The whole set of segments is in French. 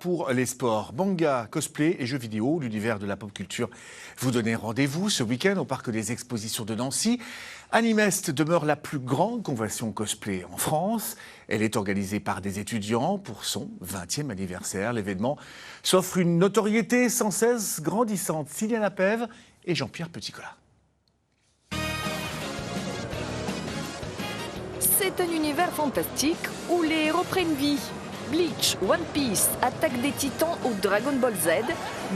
Pour les sports, manga, cosplay et jeux vidéo, l'univers de la pop culture vous donnez rendez-vous ce week-end au Parc des Expositions de Nancy. Animest demeure la plus grande convention cosplay en France. Elle est organisée par des étudiants pour son 20e anniversaire. L'événement s'offre une notoriété sans cesse grandissante. Sylviane Apève et Jean-Pierre Petitcola. C'est un univers fantastique où les héros prennent vie. Bleach, One Piece, Attaque des Titans ou Dragon Ball Z,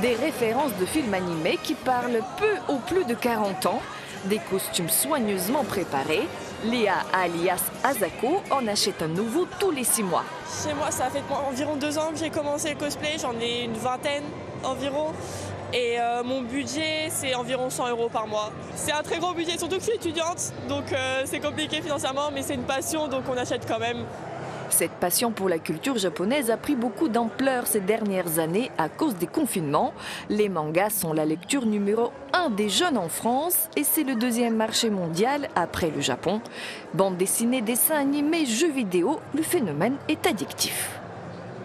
des références de films animés qui parlent peu ou plus de 40 ans, des costumes soigneusement préparés. Léa, alias Asako, en achète un nouveau tous les 6 mois. Chez moi, ça fait environ 2 ans que j'ai commencé le cosplay, j'en ai une vingtaine environ. Et mon budget, c'est environ 100 € par mois. C'est un très gros budget, surtout que je suis étudiante, donc c'est compliqué financièrement, mais c'est une passion, donc on achète quand même. Cette passion pour la culture japonaise a pris beaucoup d'ampleur ces dernières années à cause des confinements. Les mangas sont la lecture numéro 1 des jeunes en France et c'est le 2e marché mondial après le Japon. Bande dessinée, dessins animés, jeux vidéo, le phénomène est addictif.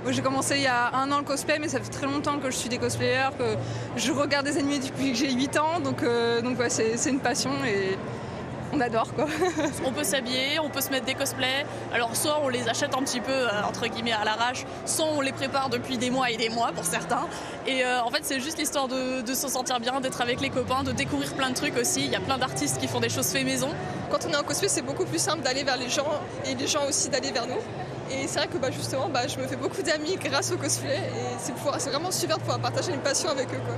J'ai commencé il y a 1 an le cosplay, mais ça fait très longtemps que je suis des cosplayers, que je regarde des animés depuis que j'ai 8 ans, donc ouais, c'est une passion et on adore quoi. On peut s'habiller, on peut se mettre des cosplays, alors soit on les achète un petit peu entre guillemets à l'arrache, soit on les prépare depuis des mois et des mois pour certains. Et en fait c'est juste l'histoire de se sentir bien, d'être avec les copains, de découvrir plein de trucs aussi. Il y a plein d'artistes qui font des choses fait maison. Quand on est en cosplay, c'est beaucoup plus simple d'aller vers les gens et les gens aussi d'aller vers nous. Et c'est vrai que justement, je me fais beaucoup d'amis grâce au cosplay et c'est vraiment super de pouvoir partager une passion avec eux, quoi.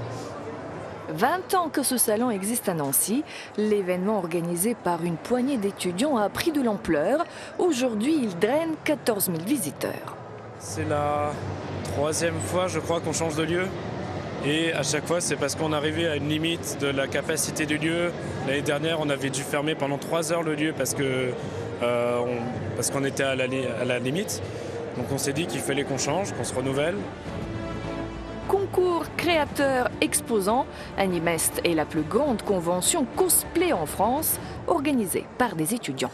20 ans que ce salon existe à Nancy, l'événement organisé par une poignée d'étudiants a pris de l'ampleur. Aujourd'hui, il draine 14 000 visiteurs. C'est la 3e fois, je crois, qu'on change de lieu. Et à chaque fois, c'est parce qu'on arrivait à une limite de la capacité du lieu. L'année dernière, on avait dû fermer pendant 3 heures le lieu parce qu'on était à la limite. Donc on s'est dit qu'il fallait qu'on change, qu'on se renouvelle. Concours, créateurs, exposants, Animest est la plus grande convention cosplay en France, organisée par des étudiants.